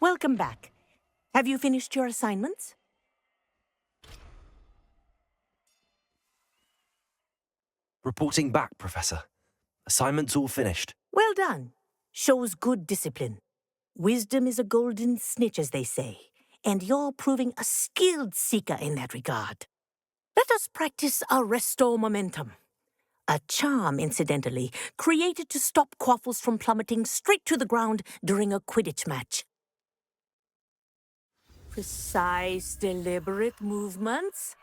Welcome back. Have you finished your assignments? Reporting back, Professor. Assignment's all finished. Well done. Shows good discipline. Wisdom is a golden snitch, as they say, and you're proving a skilled seeker in that regard. Let us practice Arresto Momentum. A charm, incidentally, created to stop quaffles from plummeting straight to the ground during a Quidditch match. Precise, deliberate movements.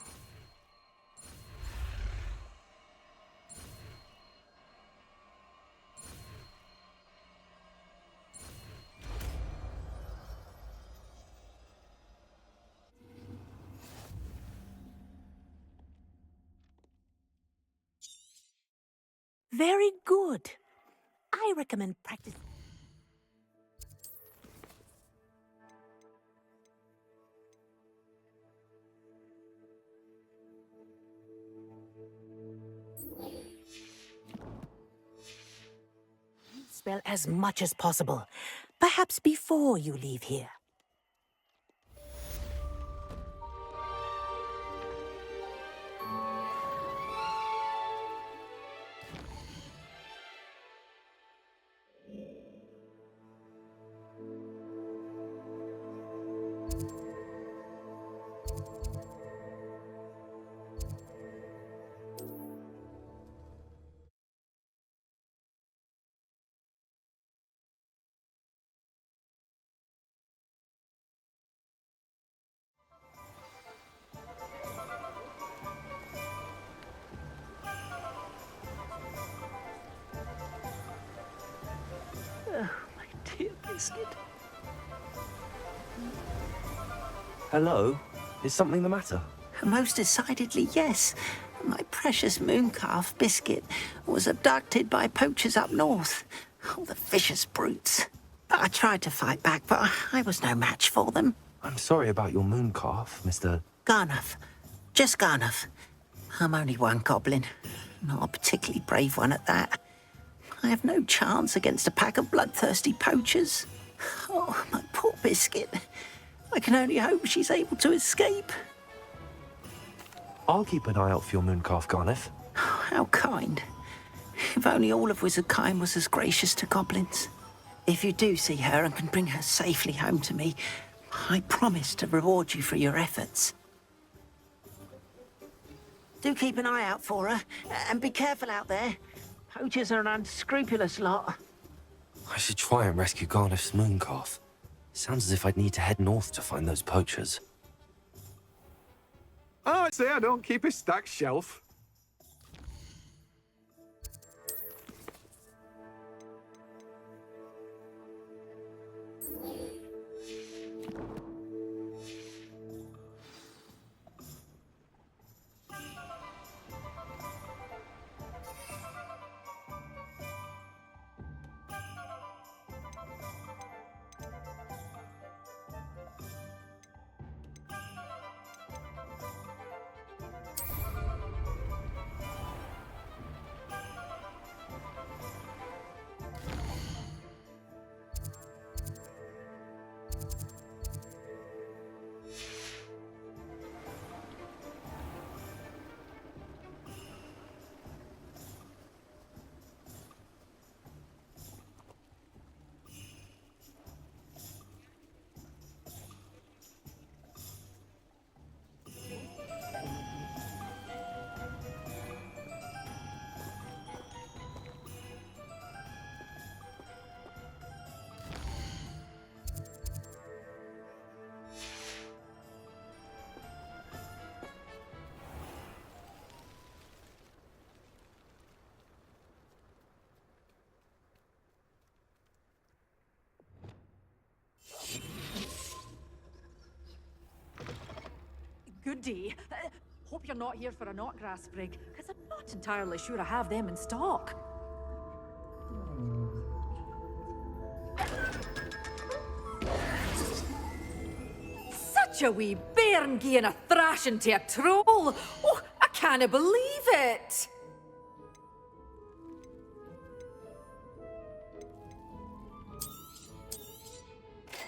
Very good. I recommend practice. Spell as much as possible, perhaps before you leave here. Oh, my dear Biscuit. Hello? Is something the matter? Most decidedly, yes. My precious mooncalf, Biscuit, was abducted by poachers up north. Oh, the vicious brutes. I tried to fight back, but I was no match for them. I'm sorry about your mooncalf, Mr. Garnuff. Just Garnuff. I'm only one goblin. Not a particularly brave one at that. I have no chance against a pack of bloodthirsty poachers. Oh, my poor Biscuit. I can only hope she's able to escape. I'll keep an eye out for your mooncalf, Garneth. Oh, how kind. If only all of Wizardkind was as gracious to goblins. If you do see her and can bring her safely home to me, I promise to reward you for your efforts. Do keep an eye out for her, and be careful out there. Poachers are an unscrupulous lot. I should try and rescue Garneth's mooncalf. Sounds as if I'd need to head north to find those poachers. Oh, I'd say I don't keep a stacked shelf. Good day. Hope you're not here for a knotgrass sprig, because I'm not entirely sure I have them in stock. Such a wee bairn gieing a thrashing to a troll! Oh, I can't believe it!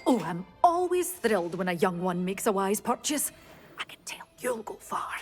Oh, I'm always thrilled when a young one makes a wise purchase. I can tell you'll go far.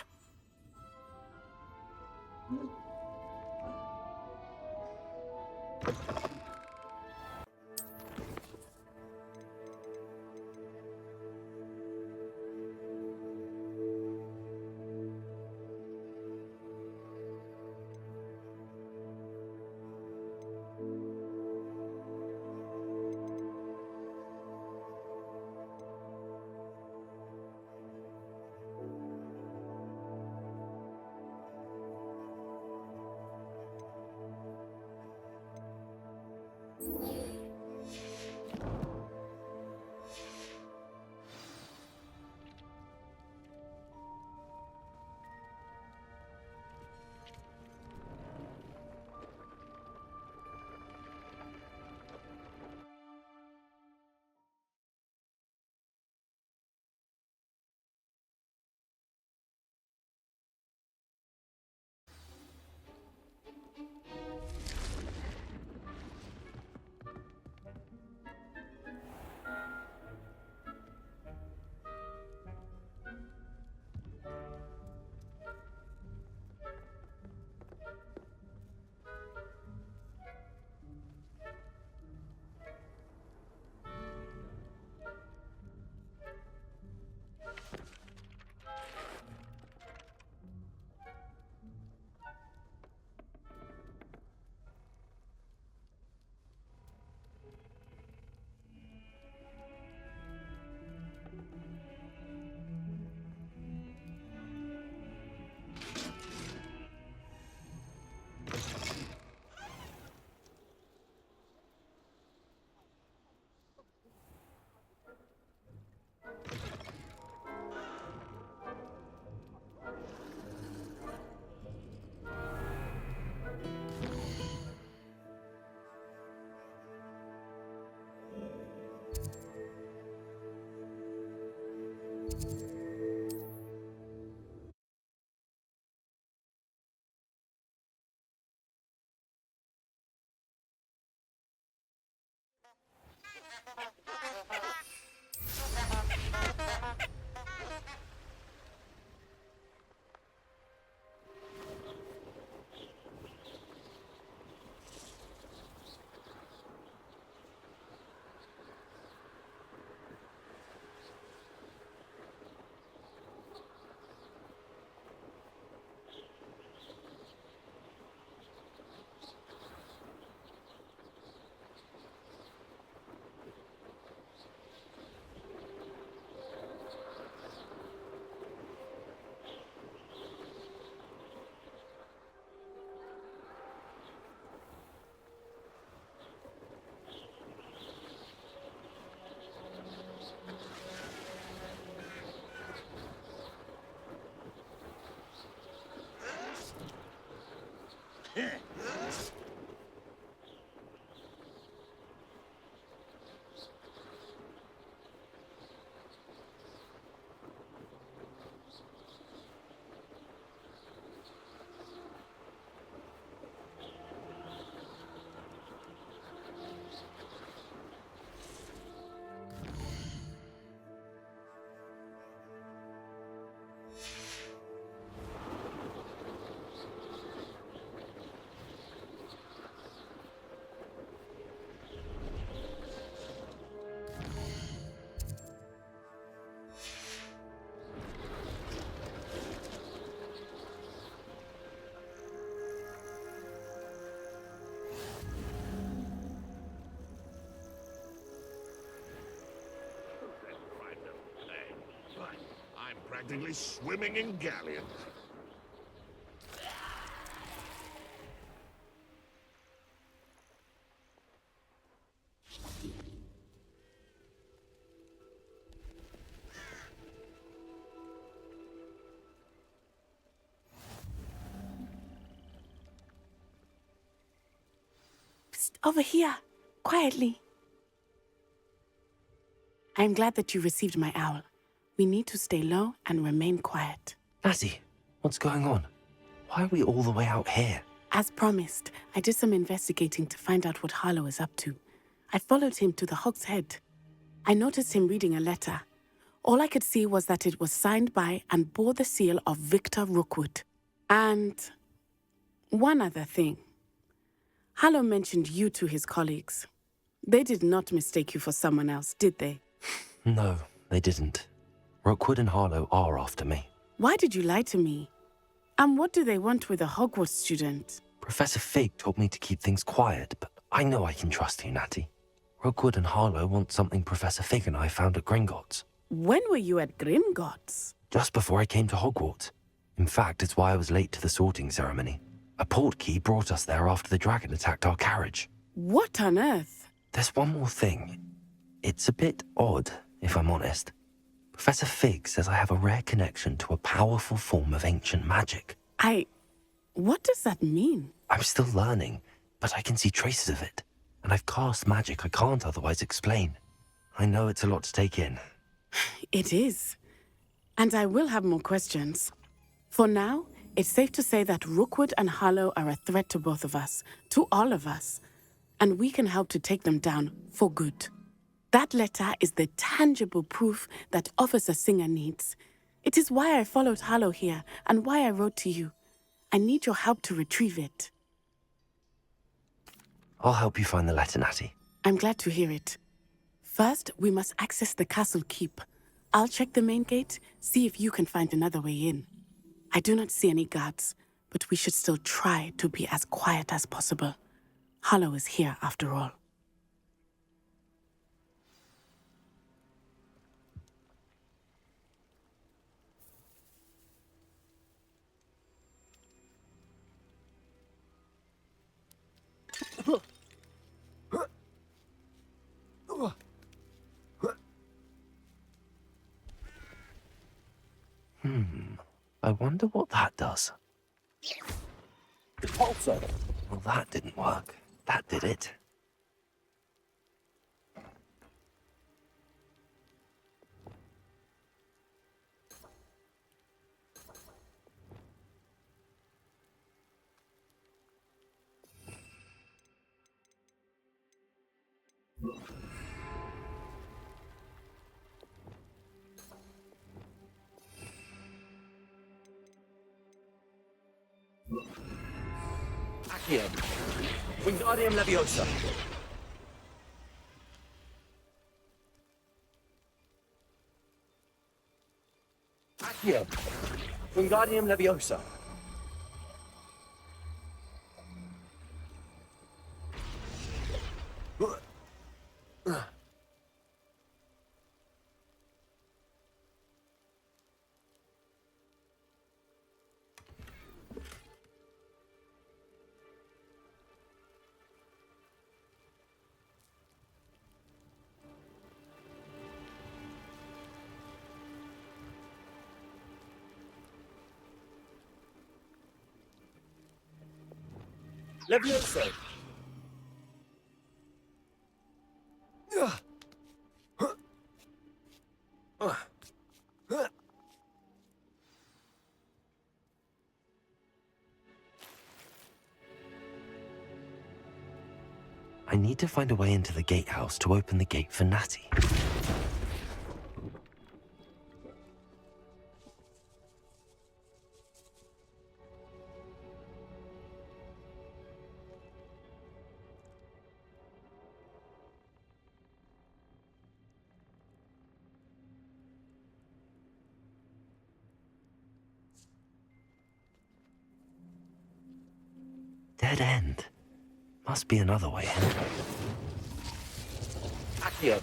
I'm practically swimming in galleons. Psst, over here, quietly. I'm glad that you received my owl. We need to stay low and remain quiet. Lassie, what's going on? Why are we all the way out here? As promised, I did some investigating to find out what Harlow is up to. I followed him to the Hog's Head. I noticed him reading a letter. All I could see was that it was signed by and bore the seal of Victor Rookwood. And one other thing. Harlow mentioned you to his colleagues. They did not mistake you for someone else, did they? No, they didn't. Rookwood and Harlow are after me. Why did you lie to me? And what do they want with a Hogwarts student? Professor Fig told me to keep things quiet, but I know I can trust you, Natty. Rookwood and Harlow want something Professor Fig and I found at Gringotts. When were you at Gringotts? Just before I came to Hogwarts. In fact, it's why I was late to the sorting ceremony. A portkey brought us there after the dragon attacked our carriage. What on earth? There's one more thing. It's a bit odd, if I'm honest. Professor Fig says I have a rare connection to a powerful form of ancient magic. What does that mean? I'm still learning, but I can see traces of it. And I've cast magic I can't otherwise explain. I know it's a lot to take in. It is. And I will have more questions. For now, it's safe to say that Rookwood and Harlow are a threat to both of us, to all of us. And we can help to take them down for good. That letter is the tangible proof that Officer Singer needs. It is why I followed Harlow here and why I wrote to you. I need your help to retrieve it. I'll help you find the letter, Natty. I'm glad to hear it. First, we must access the castle keep. I'll check the main gate, see if you can find another way in. I do not see any guards, but we should still try to be as quiet as possible. Harlow is here after all. I wonder what that does. Also, well, that didn't work. That did it. Accio. Wingardium Leviosa. Accio. Wingardium Leviosa. Leviosa. I need to find a way into the gatehouse to open the gate for Natty. Dead end. Must be another way in. Accio.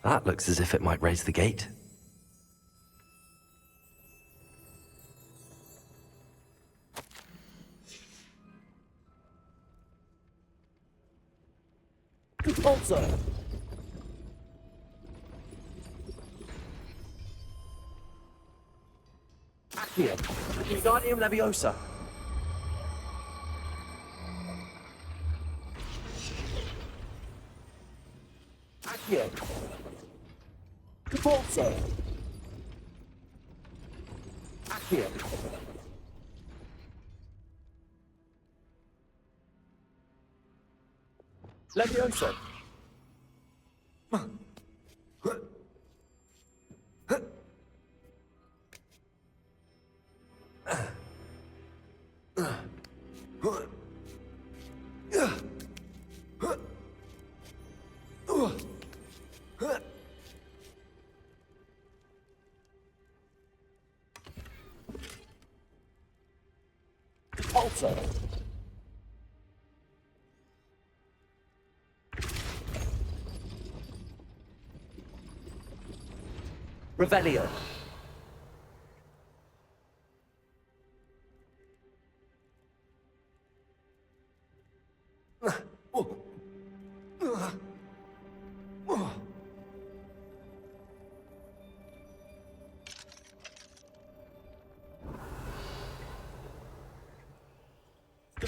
That looks as if it might raise the gate. Also. Accio. Wingardium Leviosa. Accio. Forza! Accio! Leviosa! Alter! Revelio!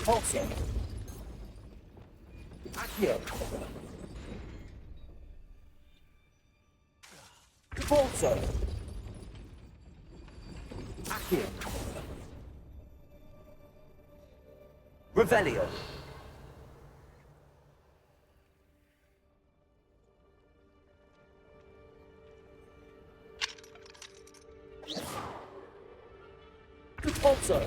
Repulsor! Accio! Repulsor! Accio! Revelio! Repulsor!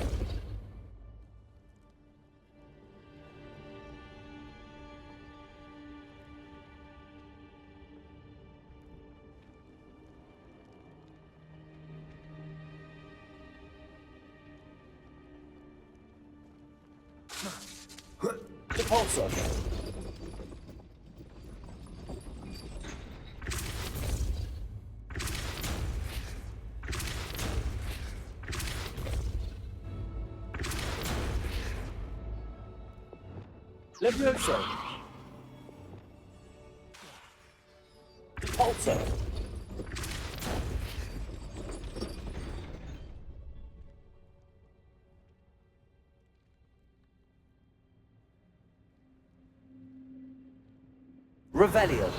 Repulsor! Levioso! Repulsor! Revelio!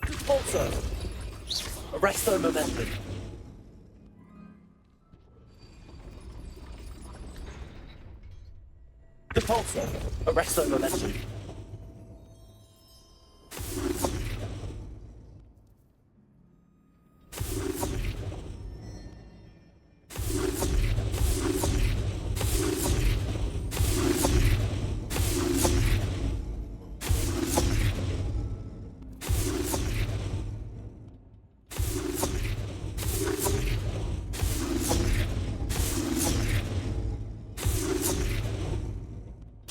Repulsor! Arresto momentum! Repulsor! Arresto momentum!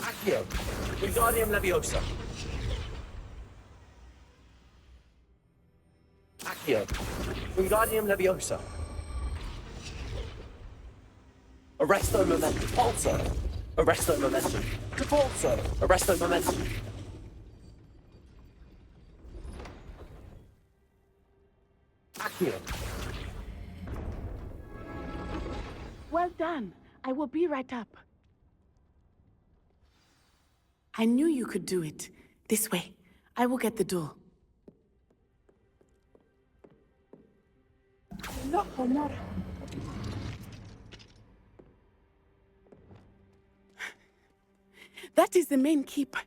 Accio! Wingardium Leviosa! Accio! Wingardium Leviosa! Arresto momentum! Repulsor! Arresto momentum! Repulsor! Arresto momentum! Accio! Well done. I will be right up. I knew you could do it. This way. I will get the door. No, no. That is the main keep.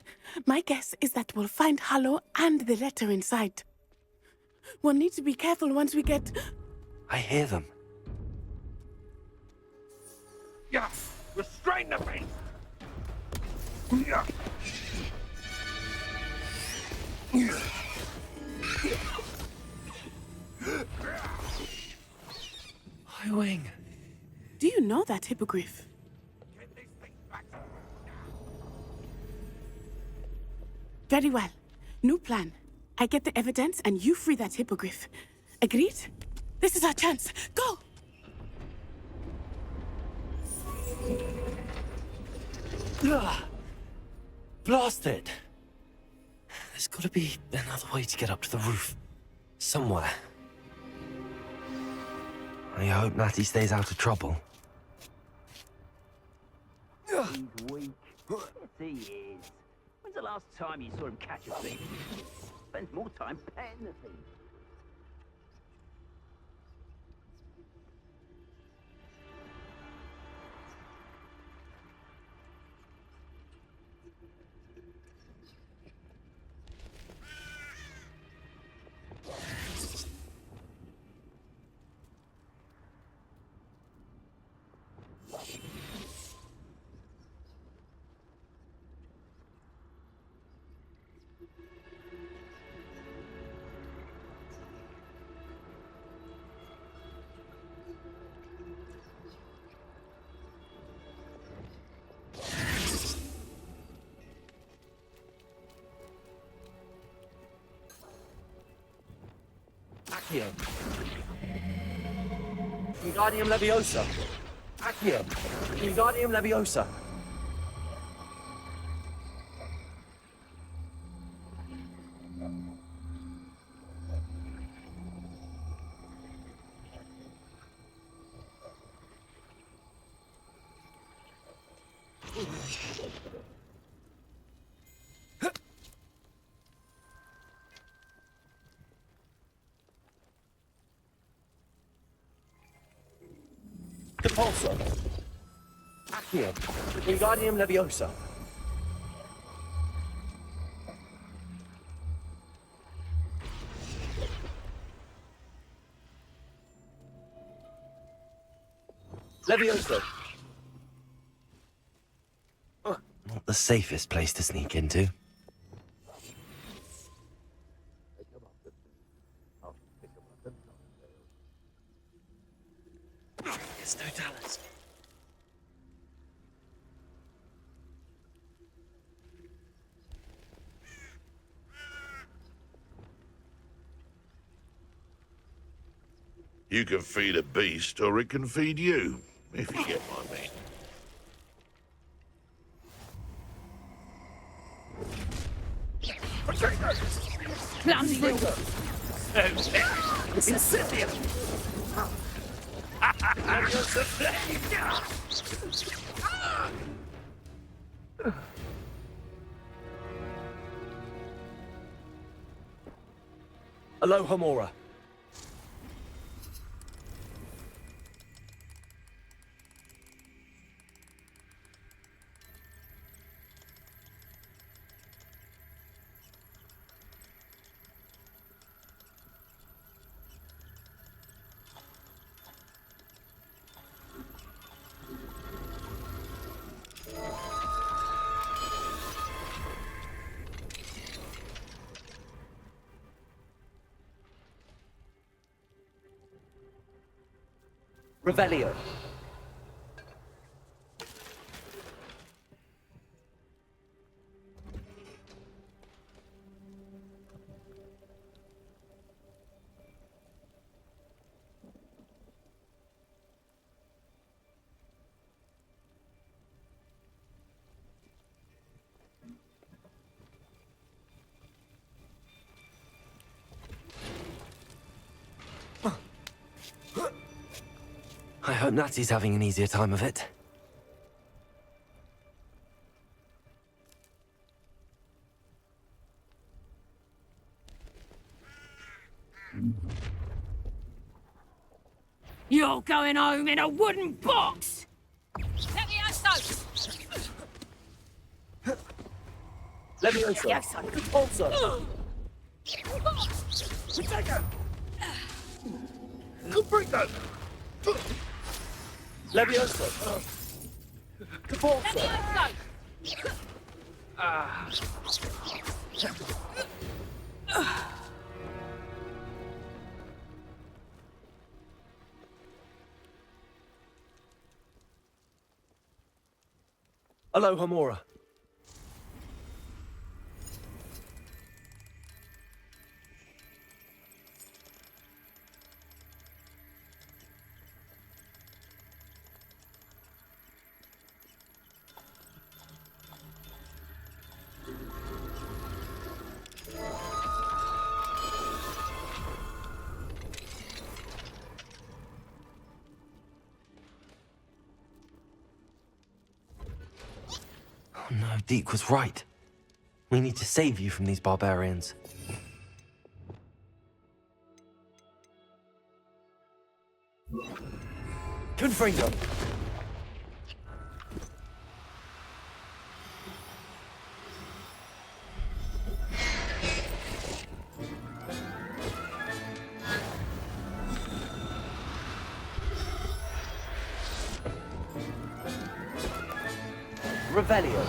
My guess is that we'll find Hallow and the letter inside. We'll need to be careful once we get... I hear them. Yeah! Restrain the beast! Yeah! Highwing. Do you know that hippogriff? Get these things back to Very well. New plan. I get the evidence and you free that hippogriff. Agreed? This is our chance. Go! Blast it! There's got to be another way to get up to the roof. Somewhere. I hope Natty stays out of trouble. He's weak. Yes, he is. When's the last time you saw him catch a thief? Spends more time petting the thief. Accio. Wingardium Leviosa. Accio. Wingardium Leviosa. Depulso. Accio. Wingardium Leviosa. Leviosa. Not the safest place to sneak into. It's no Dallas. You can feed a beast, or it can feed you, if you get what I mean. Aloha Mora. Revelio. I hope Natty's having an easier time of it. You're going home in a wooden box! Levioso! Leviosa. Repulsor. Protego! Caprito! Leviosa. Repulsor. Levioso! Aloha Mora. No, Deke was right. We need to save you from these barbarians. Confringo! Revelio.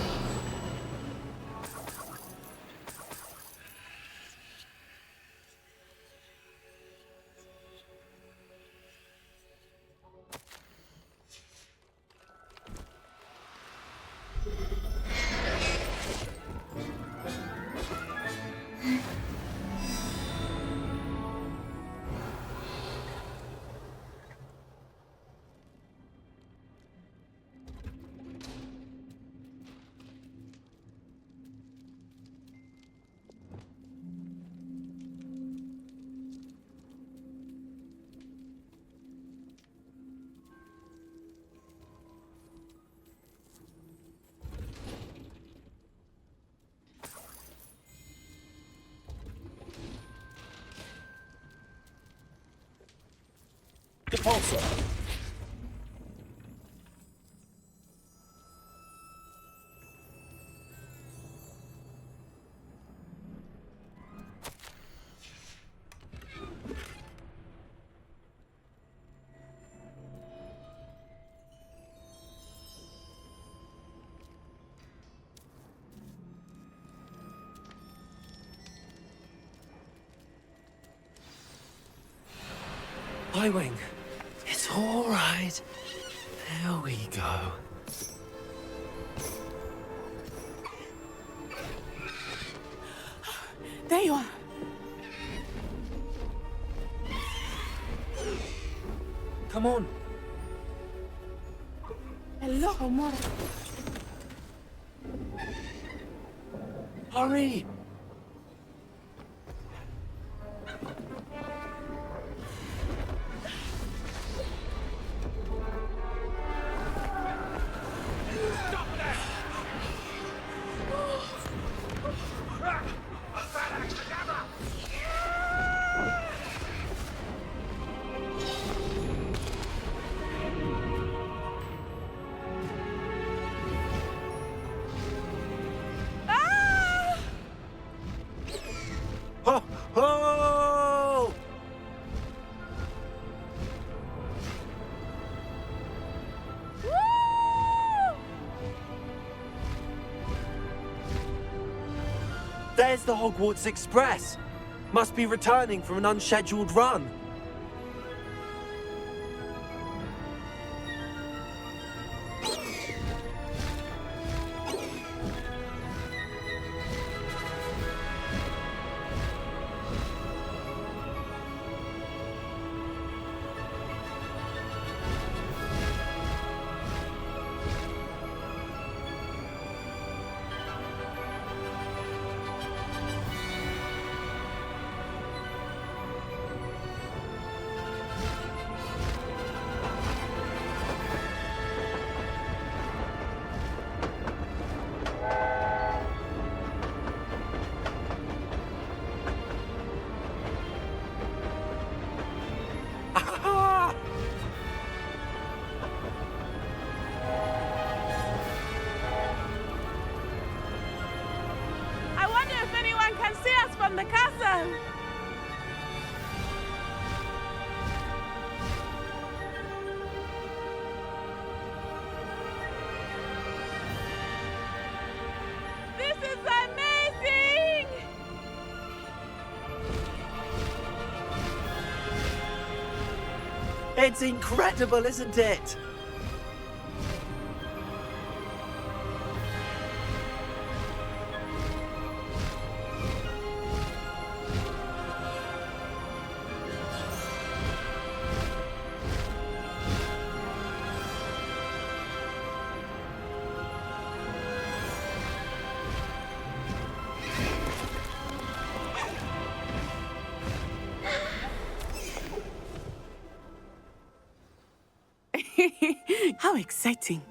Depulso. Highwing. It's all right. There we go. There you are. Come on. Hello, amor. Hurry! Ho! Ho! There's the Hogwarts Express. Must be returning from an unscheduled run. I wonder if anyone can see us from the castle. This is amazing! It's incredible, isn't it? How exciting.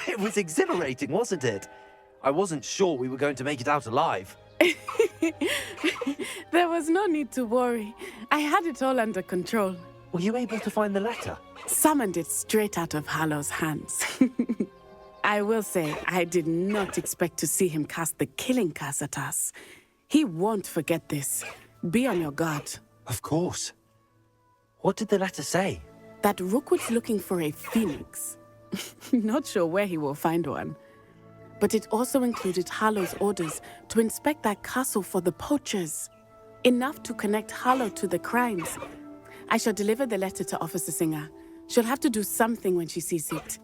It was exhilarating, wasn't it? I wasn't sure we were going to make it out alive. There was no need to worry. I had it all under control. Were you able to find the letter? Summoned it straight out of Hallow's hands. I will say, I did not expect to see him cast the killing curse at us. He won't forget this. Be on your guard. Of course. What did the letter say? That Rookwood's looking for a phoenix. Not sure where he will find one. But it also included Hallow's orders to inspect that castle for the poachers. Enough to connect Hallow to the crimes. I shall deliver the letter to Officer Singer. She'll have to do something when she sees it.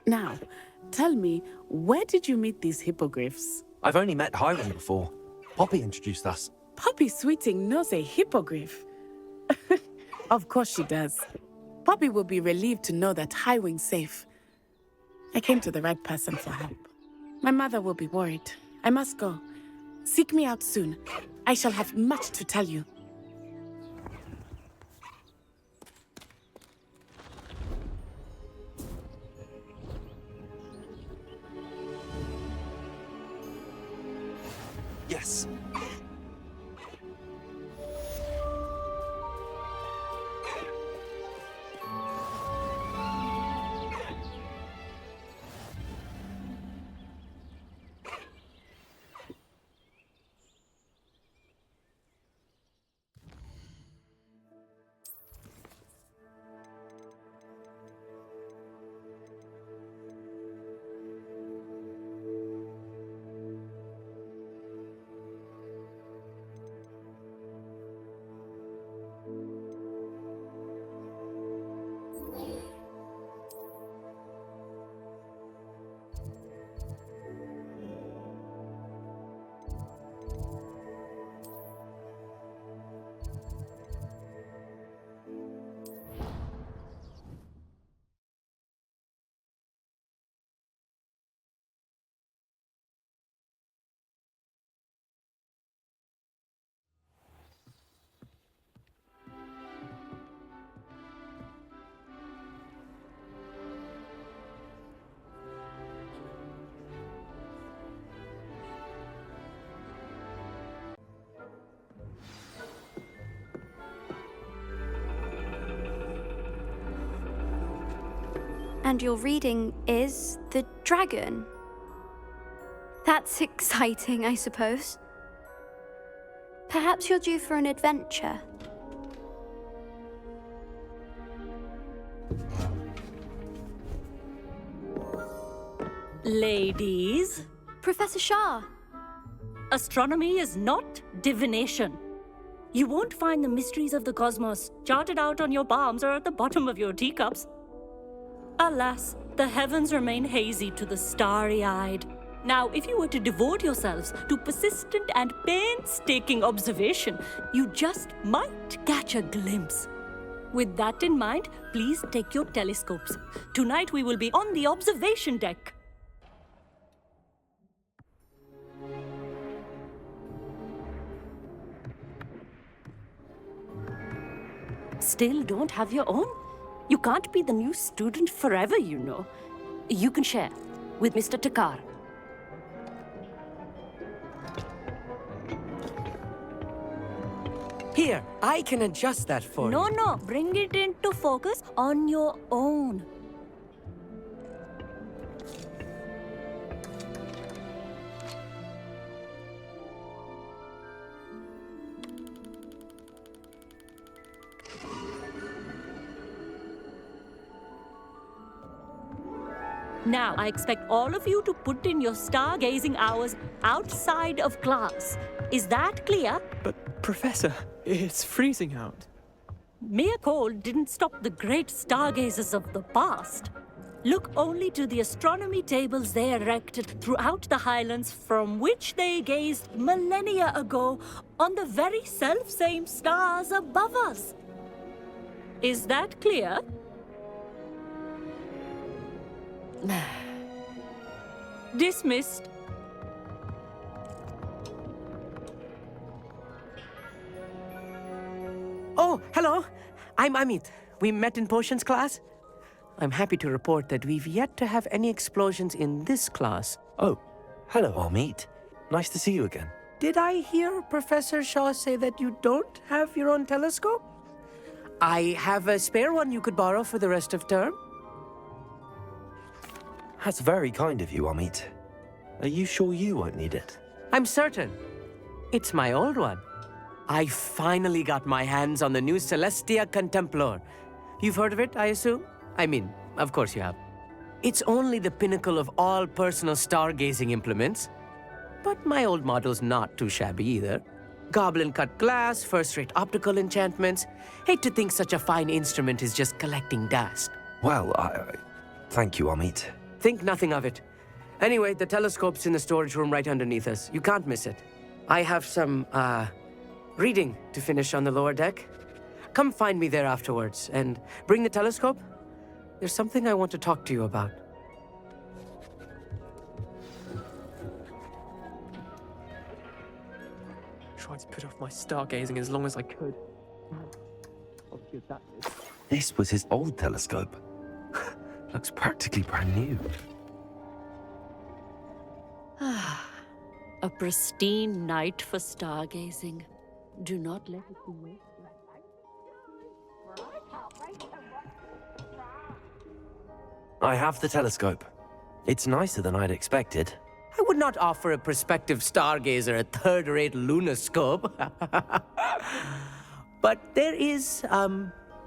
Now, tell me, where did you meet these hippogriffs? I've only met Highway before. Poppy introduced us. Poppy Sweeting knows a hippogriff. Of course she does. Poppy will be relieved to know that Highwing's safe. I came to the right person for help. My mother will be worried. I must go. Seek me out soon. I shall have much to tell you. Yes. And your reading is The Dragon. That's exciting, I suppose. Perhaps you're due for an adventure. Ladies, Professor Shah. astronomy is not divination. You won't find the mysteries of the cosmos charted out on your palms or at the bottom of your teacups. Alas, the heavens remain hazy to the starry-eyed. Now, if you were to devote yourselves to persistent and painstaking observation, you just might catch a glimpse. With that in mind, please take your telescopes. Tonight we will be on the observation deck. Still don't have your own? You can't be the new student forever, you know. You can share with Mr. Takar. Here, I can adjust that for you. No, bring it into focus on your own. Now, I expect all of you to put in your stargazing hours outside of class. Is that clear? But, Professor, it's freezing out. Mere cold didn't stop the great stargazers of the past. Look only to the astronomy tables they erected throughout the highlands from which they gazed millennia ago on the very self-same stars above us. Is that clear? Dismissed. Oh, hello. I'm Amit. We met in potions class. I'm happy to report that we've yet to have any explosions in this class. Oh, hello, Amit. Nice to see you again. Did I hear Professor Shaw say that you don't have your own telescope? I have a spare one you could borrow for the rest of term. That's very kind of you, Amit. Are you sure you won't need it? I'm certain. It's my old one. I finally got my hands on the new Celestia Contemplar. You've heard of it, I assume? I mean, of course you have. It's only the pinnacle of all personal stargazing implements. But my old model's not too shabby either. Goblin-cut glass, first-rate optical enchantments. Hate to think such a fine instrument is just collecting dust. Well, thank you, Amit. Think nothing of it. Anyway, the telescope's in the storage room right underneath us. You can't miss it. I have some, reading to finish on the lower deck. Come find me there afterwards, and bring the telescope. There's something I want to talk to you about. Tried to put off my stargazing as long as I could. This was his old telescope. Looks practically brand new. A pristine night for stargazing. Do not let it be wasted. I have the telescope. It's nicer than I'd expected. I would not offer a prospective stargazer a third-rate lunoscope. But there is,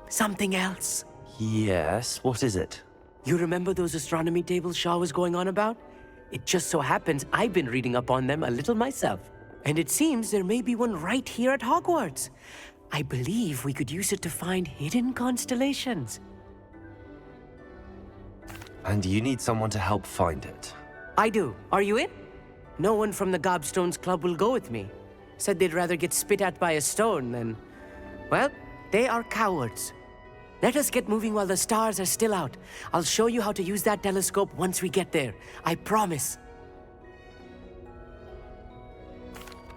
something else. Yes, what is it? You remember those astronomy tables Shaw was going on about? It just so happens I've been reading up on them a little myself. And it seems there may be one right here at Hogwarts. I believe we could use it to find hidden constellations. And you need someone to help find it. I do. Are you in? No one from the Gobstones Club will go with me. Said they'd rather get spit at by a stone than... Well, they are cowards. Let us get moving while the stars are still out. I'll show you how to use that telescope once we get there. I promise.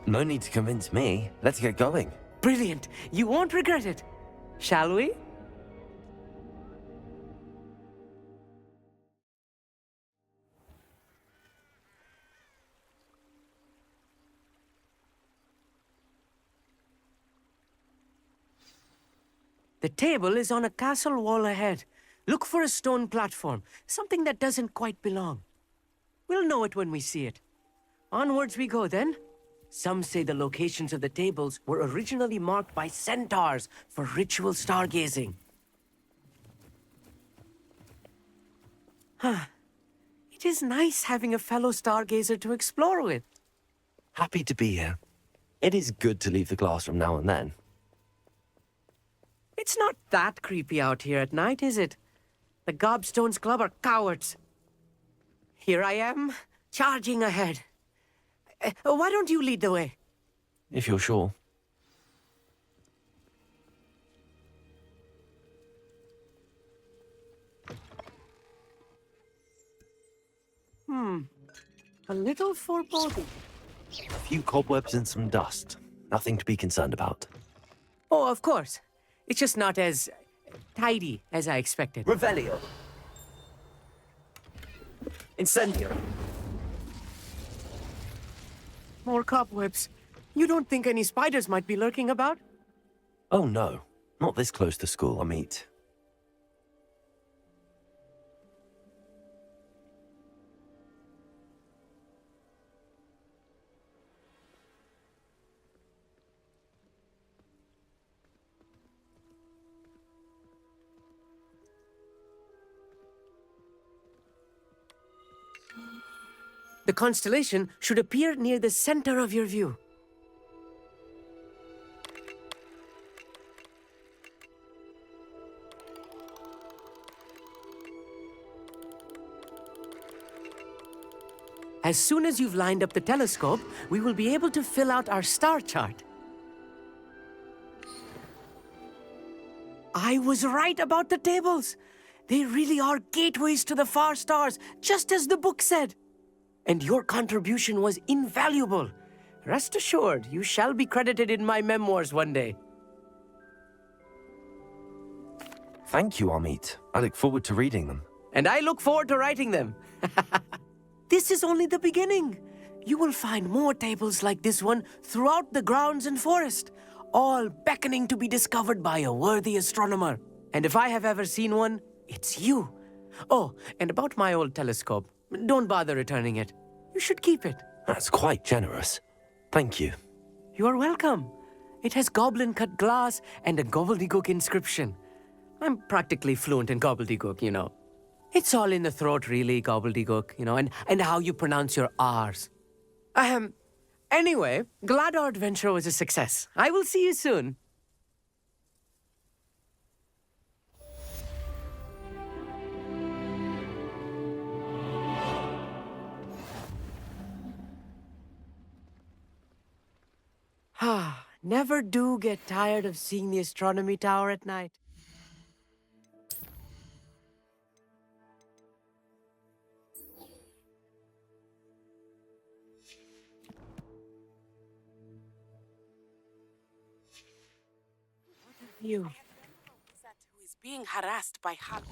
No need to convince me. Let's get going. Brilliant. You won't regret it. Shall we? The table is on a castle wall ahead. Look for a stone platform, something that doesn't quite belong. We'll know it when we see it. Onwards we go, then. Some say the locations of the tables were originally marked by centaurs for ritual stargazing. It is nice having a fellow stargazer to explore with. Happy to be here. It is good to leave the classroom now and then. It's not that creepy out here at night, is it? The Gobstones Club are cowards. Here I am, charging ahead. Why don't you lead the way? If you're sure. A little foreboding. A few cobwebs and some dust. Nothing to be concerned about. Oh, of course. It's just not as tidy as I expected. Revelio. Incendio. More cobwebs. You don't think any spiders might be lurking about? Oh no, not this close to school, Amit. The constellation should appear near the center of your view. As soon as you've lined up the telescope, we will be able to fill out our star chart. I was right about the tables. They really are gateways to the far stars, just as the book said. And your contribution was invaluable. Rest assured, you shall be credited in my memoirs one day. Thank you, Amit. I look forward to reading them. And I look forward to writing them. This is only the beginning. You will find more tables like this one throughout the grounds and forest, all beckoning to be discovered by a worthy astronomer. And if I have ever seen one, it's you. Oh, and about my old telescope, don't bother returning it. You should keep it. That's quite generous. Thank you. You are welcome. It has goblin-cut glass and a gobbledygook inscription. I'm practically fluent in gobbledygook, you know. It's all in the throat, really, gobbledygook, you know, and how you pronounce your R's. Anyway, glad our adventure was a success. I will see you soon. Never do get tired of seeing the astronomy tower at night. You. Who is being harassed by Hal?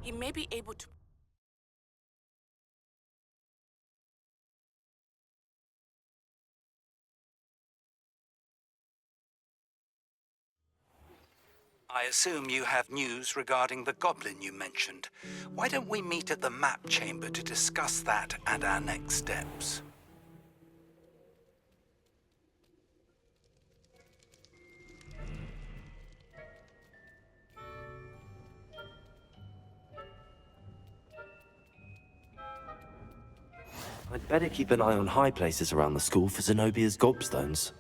He may be able to. I assume you have news regarding the goblin you mentioned. Why don't we meet at the map chamber to discuss that and our next steps? I'd better keep an eye on high places around the school for Zenobia's gobstones.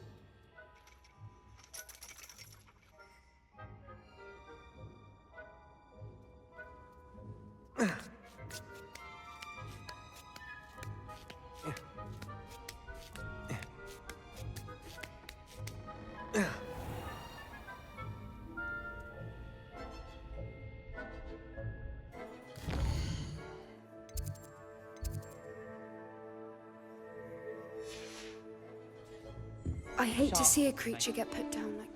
I hate to see a creature get put down like that.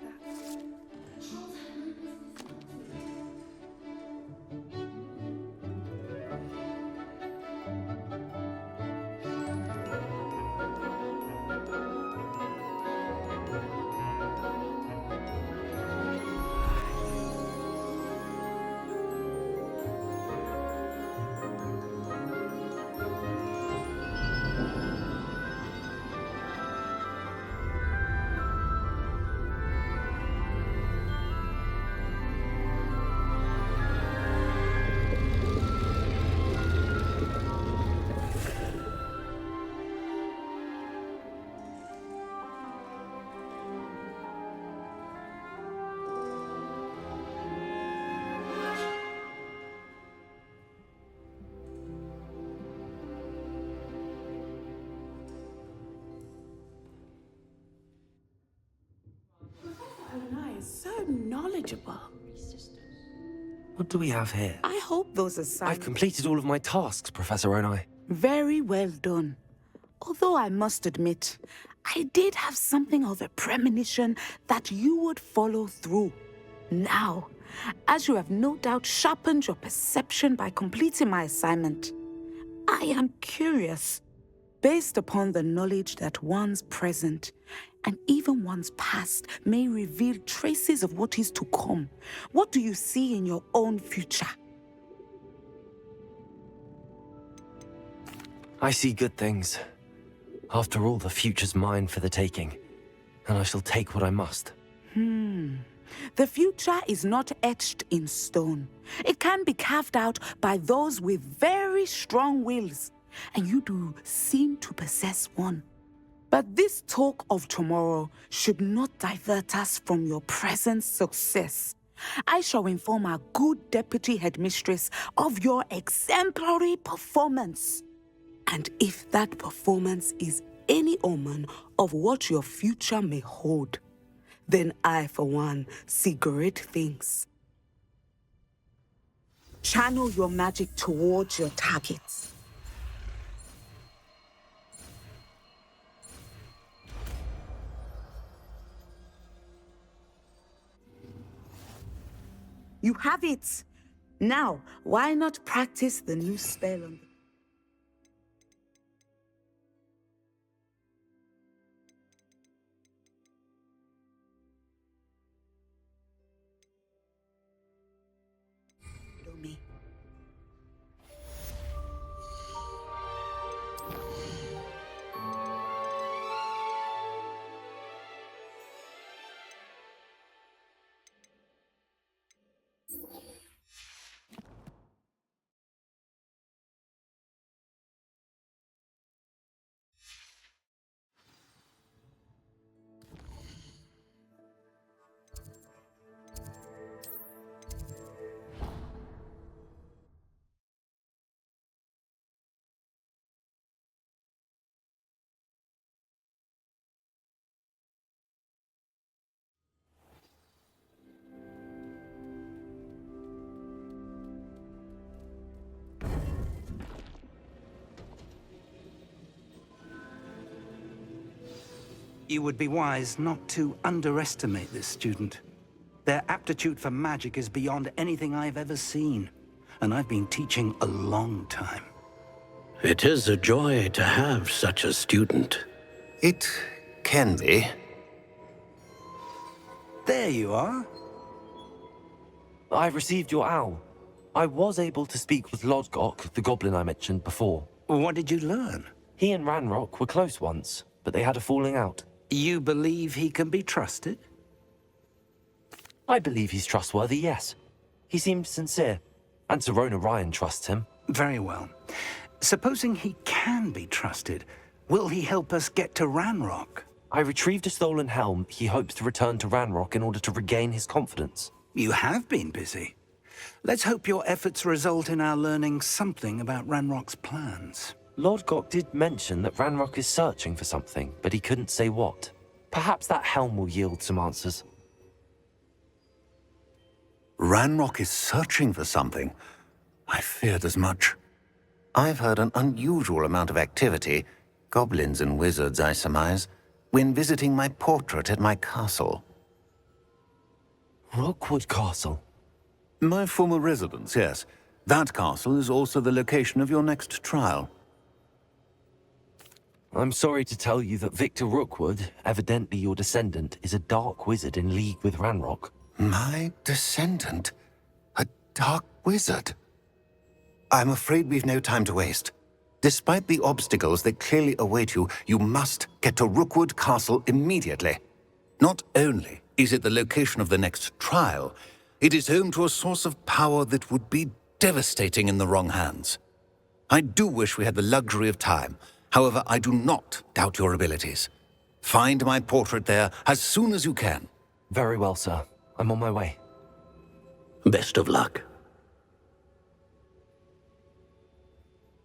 So knowledgeable. What do we have here? I hope those assignments... I've completed all of my tasks, Professor Onai. Very well done. Although I must admit, I did have something of a premonition that you would follow through. Now, as you have no doubt sharpened your perception by completing my assignment, I am curious, based upon the knowledge that one's present and even one's past may reveal traces of what is to come. What do you see in your own future? I see good things. After all, the future's mine for the taking, and I shall take what I must. The future is not etched in stone. It can be carved out by those with very strong wills, and you do seem to possess one. But this talk of tomorrow should not divert us from your present success. I shall inform our good deputy headmistress of your exemplary performance. And if that performance is any omen of what your future may hold, then I, for one, see great things. Channel your magic towards your targets. You have it! Now, why not practice the new spell on me? You would be wise not to underestimate this student. Their aptitude for magic is beyond anything I've ever seen, and I've been teaching a long time. It is a joy to have such a student. It can be. There you are. I've received your owl. I was able to speak with Lodgok, the goblin I mentioned before. What did you learn? He and Ranrock were close once, but they had a falling out. You believe he can be trusted? I believe he's trustworthy, yes. He seems sincere, and Serona Ryan trusts him. Very well. Supposing he can be trusted, will he help us get to Ranrock? I retrieved a stolen helm. He hopes to return to Ranrock in order to regain his confidence. You have been busy. Let's hope your efforts result in our learning something about Ranrock's plans. Lodgok did mention that Ranrock is searching for something, but he couldn't say what. Perhaps that helm will yield some answers. Ranrock is searching for something. I feared as much. I've heard an unusual amount of activity, goblins and wizards, I surmise, when visiting my portrait at my castle. Rookwood Castle? My former residence, yes. That castle is also the location of your next trial. I'm sorry to tell you that Victor Rookwood, evidently your descendant, is a dark wizard in league with Ranrock. My descendant? A dark wizard? I'm afraid we've no time to waste. Despite the obstacles that clearly await you, you must get to Rookwood Castle immediately. Not only is it the location of the next trial, it is home to a source of power that would be devastating in the wrong hands. I do wish we had the luxury of time. However, I do not doubt your abilities. Find my portrait there as soon as you can. Very well, sir. I'm on my way. Best of luck.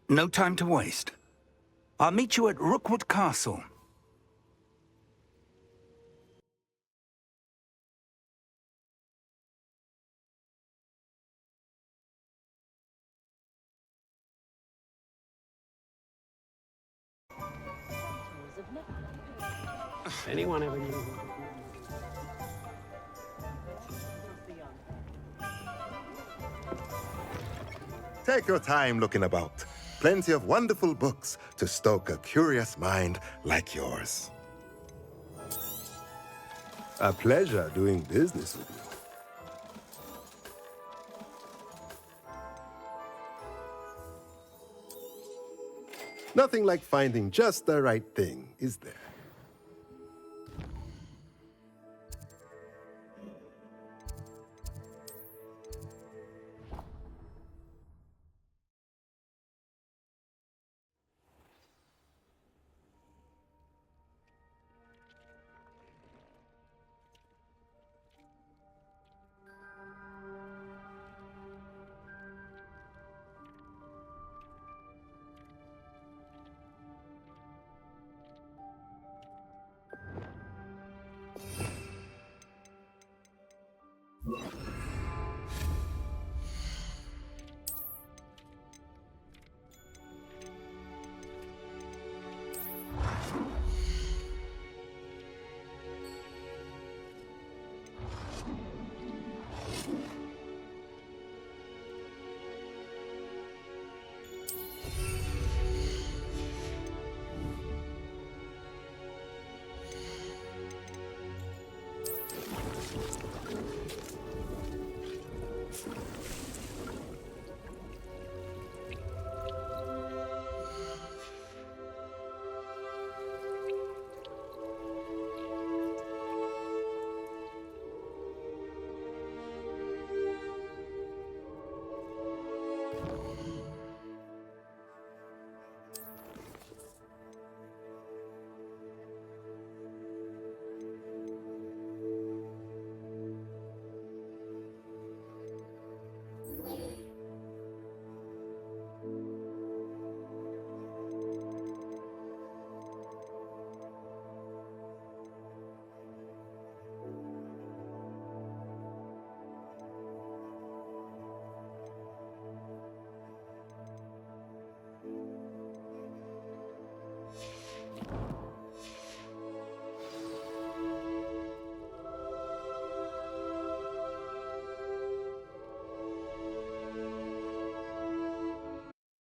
No time to waste. I'll meet you at Rookwood Castle. Anyone ever knew? Take your time looking about. Plenty of wonderful books to stoke a curious mind like yours. A pleasure doing business with you. Nothing like finding just the right thing, is there?